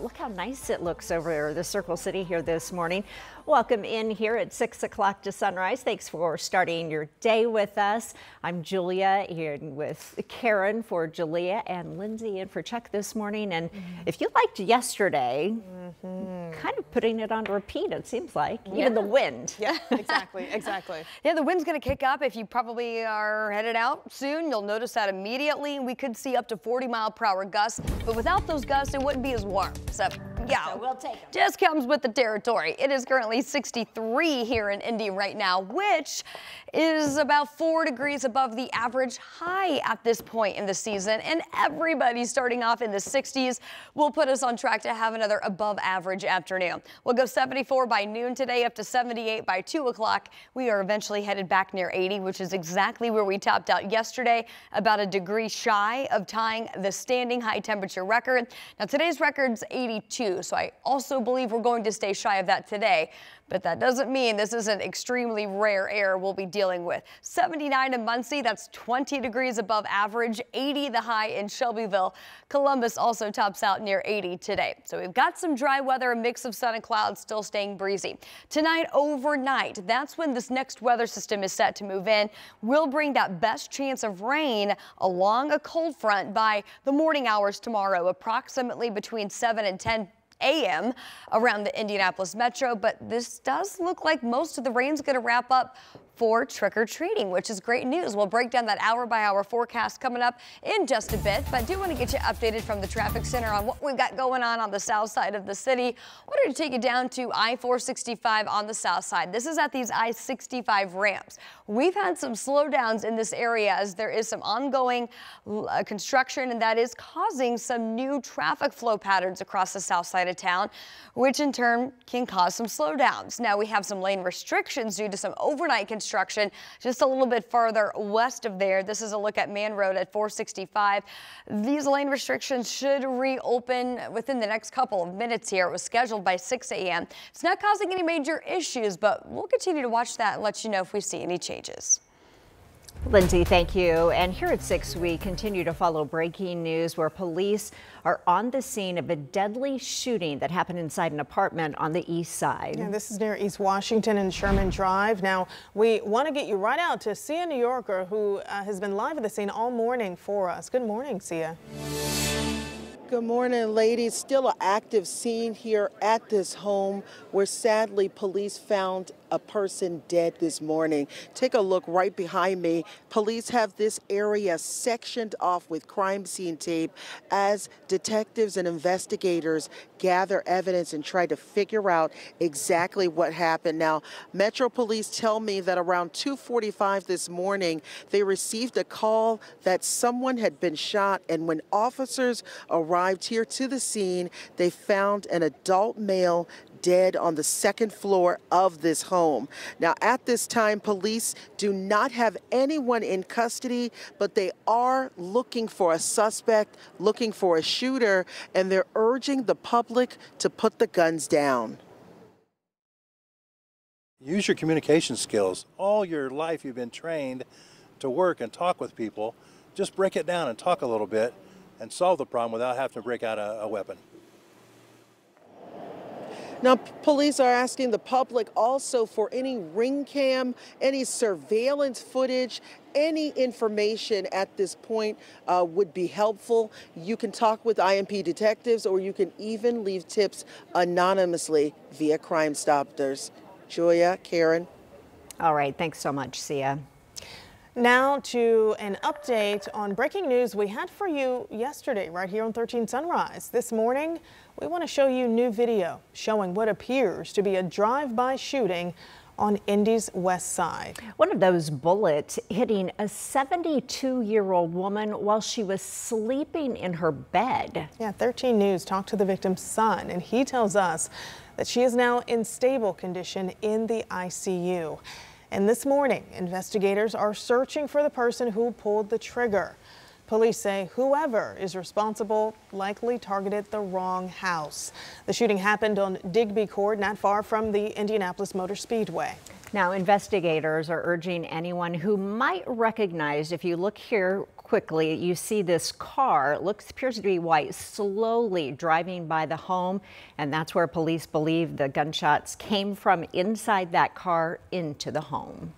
Look how nice it looks over the Circle City here this morning. Welcome in here at 6 o'clock to sunrise. Thanks for starting your day with us. I'm Julia here with Karen for Julia and Lindsay in for Chuck this morning. And if you liked yesterday, kind of putting it on repeat, it seems like. Even the wind. Yeah, exactly. Yeah, the wind's going to kick up. If you probably are headed out soon, you'll notice that immediately. We could see up to 40-mile-per-hour gusts, but without those gusts, it wouldn't be as warm. So, yeah, So we'll take 'em. Just comes with the territory. It is currently 63 here in Indy right now, which is about 4 degrees above the average high at this point in the season. And everybody starting off in the 60s will put us on track to have another above average afternoon. We'll go 74 by noon today, up to 78 by 2 o'clock. We are eventually headed back near 80, which is exactly where we topped out yesterday, about a degree shy of tying the standing high temperature record. Now today's record's 82, so I also believe we're going to stay shy of that today. But that doesn't mean this isn't extremely rare air we'll be dealing with. 79 in Muncie, that's 20 degrees above average, 80 the high in Shelbyville. Columbus also tops out near 80 today. So we've got some dry weather, a mix of sun and clouds, still staying breezy. Tonight, overnight, that's when this next weather system is set to move in. We'll bring that best chance of rain along a cold front by the morning hours tomorrow, approximately between 7 and 10 a.m. around the Indianapolis metro, but this does look like most of the rain's going to wrap up for trick-or-treating, which is great news. We'll break down that hour-by-hour forecast coming up in just a bit, but I do want to get you updated from the traffic center on what we've got going on the south side of the city. I wanted to take you down to I-465 on the south side. This is at these I-65 ramps. We've had some slowdowns in this area as there is some ongoing construction, and that is causing some new traffic flow patterns across the south side of town, which in turn can cause some slowdowns. Now we have some lane restrictions due to some overnight construction just a little bit farther west of there. This is a look at Man Road at 465. These lane restrictions should reopen within the next couple of minutes here. It was scheduled by 6 a.m. It's not causing any major issues, but we'll continue to watch that and let you know if we see any changes. Lindsay, thank you. And here at 6, we continue to follow breaking news where police are on the scene of a deadly shooting that happened inside an apartment on the east side. Yeah, this is near East Washington and Sherman Drive. Now, we want to get you right out to Sia New Yorker, who has been live at the scene all morning for us. Good morning, Sia. Good morning, ladies. Still an active scene here at this home where sadly police found a person dead this morning. Take a look right behind me. Police have this area sectioned off with crime scene tape as detectives and investigators gather evidence and try to figure out exactly what happened. Now, Metro Police tell me that around 2:45 this morning, they received a call that someone had been shot, and when officers arrived here to the scene, they found an adult male dead on the second floor of this home. Now, at this time, police do not have anyone in custody, but they are looking for a suspect, looking for a shooter, and they're urging the public to put the guns down. Use your communication skills. All your life you've been trained to work and talk with people. Just break it down and talk a little bit and solve the problem without having to break out a weapon. Now, police are asking the public also for any ring cam, any surveillance footage, any information at this point would be helpful. You can talk with IMP detectives, or you can even leave tips anonymously via Crime Stoppers. Julia, Karen. All right. Thanks so much, Sia. Now to an update on breaking news we had for you yesterday right here on 13 Sunrise. This morning, we want to show you new video showing what appears to be a drive-by shooting on Indy's west side. One of those bullets hitting a 72-year-old woman while she was sleeping in her bed. Yeah, 13 News talked to the victim's son, and he tells us that she is now in stable condition in the ICU. And this morning, investigators are searching for the person who pulled the trigger. Police say whoever is responsible likely targeted the wrong house. The shooting happened on Digby Court, not far from the Indianapolis Motor Speedway. Now, investigators are urging anyone who might recognize, if you look here quickly. You see this car, appears to be white, slowly driving by the home, and that's where police believe the gunshots came from, inside that car into the home.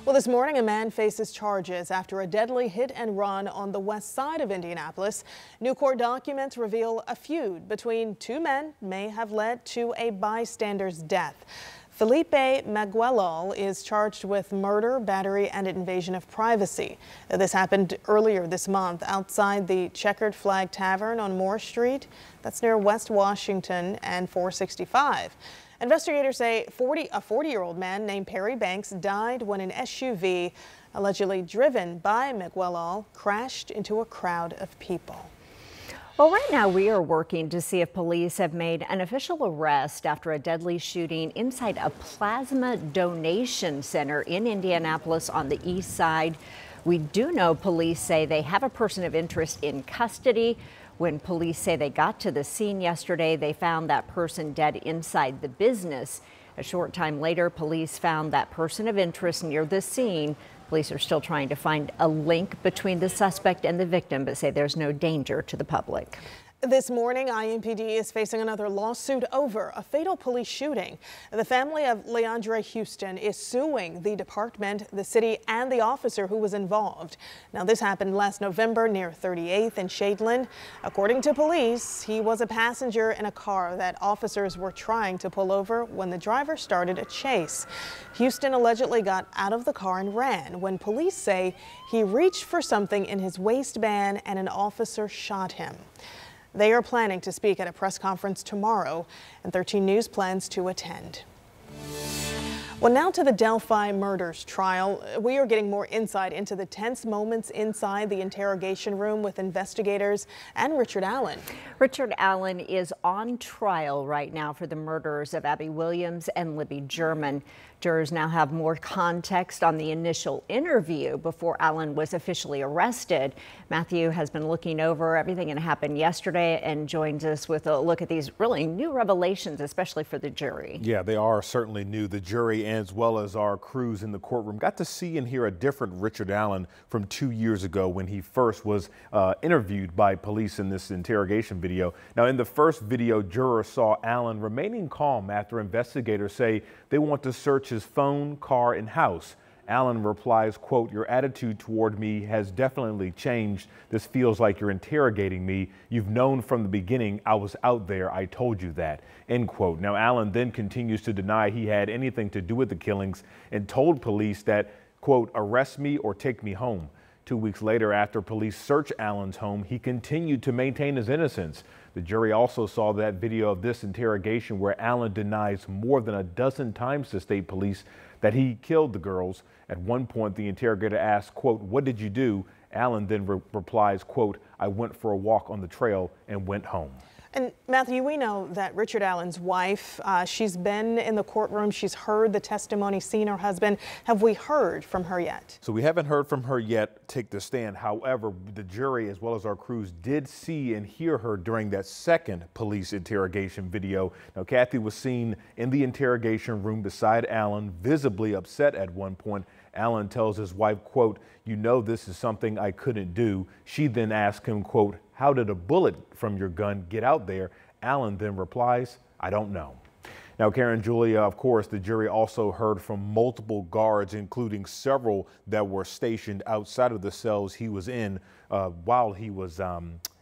Well, this morning, a man faces charges after a deadly hit and run on the west side of Indianapolis. New court documents reveal a feud between two men may have led to a bystander's death. Felipe Maguelol is charged with murder, battery, and invasion of privacy. This happened earlier this month outside the Checkered Flag Tavern on Moore Street. That's near West Washington and 465. Investigators say a 40-year-old man named Perry Banks died when an SUV, allegedly driven by Maguelol, crashed into a crowd of people. Well, right now we are working to see if police have made an official arrest after a deadly shooting inside a plasma donation center in Indianapolis on the east side. We do know police say they have a person of interest in custody. When police say they got to the scene yesterday, they found that person dead inside the business. A short time later, police found that person of interest near the scene. Police are still trying to find a link between the suspect and the victim, but say there's no danger to the public. This morning, IMPD is facing another lawsuit over a fatal police shooting. The family of Leandre Houston is suing the department, the city, and the officer who was involved. Now, this happened last November near 38th and Shadeland. According to police, he was a passenger in a car that officers were trying to pull over when the driver started a chase. Houston allegedly got out of the car and ran when police say he reached for something in his waistband and an officer shot him. They are planning to speak at a press conference tomorrow, and 13 News plans to attend. Well, now to the Delphi murders trial. We are getting more insight into the tense moments inside the interrogation room with investigators and Richard Allen. Richard Allen is on trial right now for the murders of Abby Williams and Libby German. Jurors now have more context on the initial interview before Allen was officially arrested. Matthew has been looking over everything that happened yesterday and joins us with a look at these really new revelations, especially for the jury. Yeah, they are certainly new. The jury, as well as our crews in the courtroom, got to see and hear a different Richard Allen from 2 years ago when he first was interviewed by police in this interrogation video. Now, in the first video, jurors saw Allen remaining calm after investigators say they want to search his phone, car, and house. Allen replies, quote, "Your attitude toward me has definitely changed. This feels like you're interrogating me. You've known from the beginning I was out there. I told you that," end quote. Now, Allen then continues to deny he had anything to do with the killings and told police that, quote, "Arrest me or take me home." 2 weeks later, after police searched Allen's home, he continued to maintain his innocence. The jury also saw that video of this interrogation where Allen denies more than a dozen times to state police that he killed the girls. At one point, the interrogator asked, quote, "What did you do?" Allen then replies, quote, "I went for a walk on the trail and went home." And Matthew, we know that Richard Allen's wife, she's been in the courtroom. She's heard the testimony, seen her husband. Have we heard from her yet? So we haven't heard from her yet take the stand. However, the jury, as well as our crews, did see and hear her during that second police interrogation video. Now, Kathy was seen in the interrogation room beside Allen, visibly upset at one point. Allen tells his wife, quote, "You know this is something I couldn't do." She then asks him, quote, "How did a bullet from your gun get out there?" Allen then replies, "I don't know." Now, Karen, Julia, of course, the jury also heard from multiple guards, including several that were stationed outside of the cells he was in while he was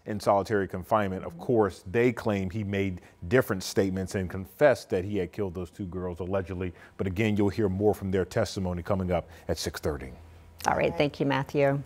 in solitary confinement. Of course, they claim he made different statements and confessed that he had killed those two girls allegedly. But again, you'll hear more from their testimony coming up at 6:30. All right. Thank you, Matthew.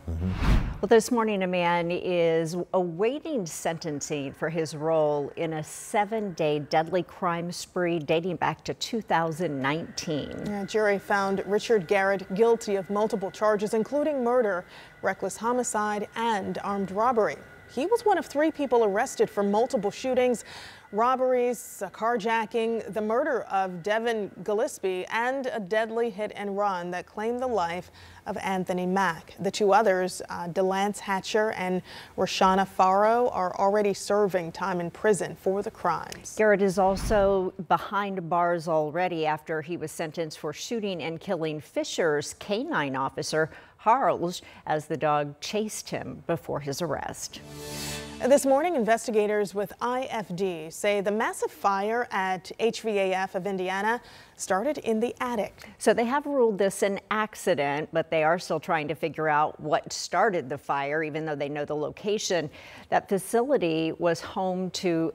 Well, this morning, a man is awaiting sentencing for his role in a 7-day deadly crime spree dating back to 2019. Yeah, jury found Richard Garrett guilty of multiple charges, including murder, reckless homicide, and armed robbery. He was one of 3 people arrested for multiple shootings, robberies, carjacking, the murder of Devin Gillespie, and a deadly hit and run that claimed the life of Anthony Mack. The 2 others, Delance Hatcher and Roshana Farrow, are already serving time in prison for the crimes. Garrett is also behind bars already after he was sentenced for shooting and killing Fisher's K-9 officer Harlj as the dog chased him before his arrest. This morning, investigators with IFD say the massive fire at HVAF of Indiana started in the attic. So they have ruled this an accident, but they are still trying to figure out what started the fire, even though they know the location. That facility was home to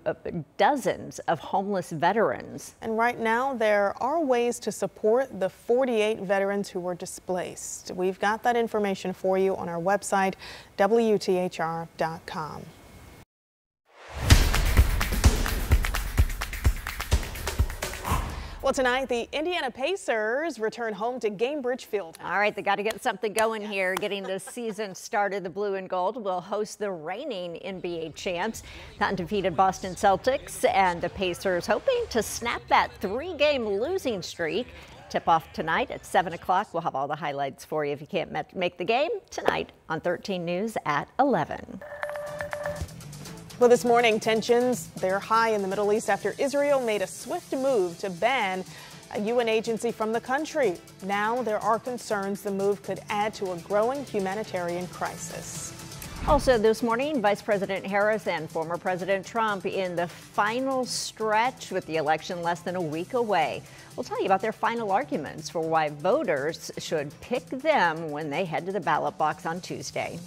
dozens of homeless veterans. And right now, there are ways to support the 48 veterans who were displaced. We've got that information for you on our website, WTHR.com. Well, tonight, the Indiana Pacers return home to Gainbridge Field. All right, they got to get something going here, getting the season started. The blue and gold will host the reigning NBA champs, the undefeated Boston Celtics, and the Pacers hoping to snap that 3-game losing streak. Tip off tonight at 7 o'clock. We'll have all the highlights for you if you can't make the game tonight on 13 News at 11. Well, this morning, tensions, they're high in the Middle East after Israel made a swift move to ban a UN agency from the country. Now there are concerns the move could add to a growing humanitarian crisis. Also this morning, Vice President Harris and former President Trump in the final stretch with the election less than a week away. We'll tell you about their final arguments for why voters should pick them when they head to the ballot box on Tuesday.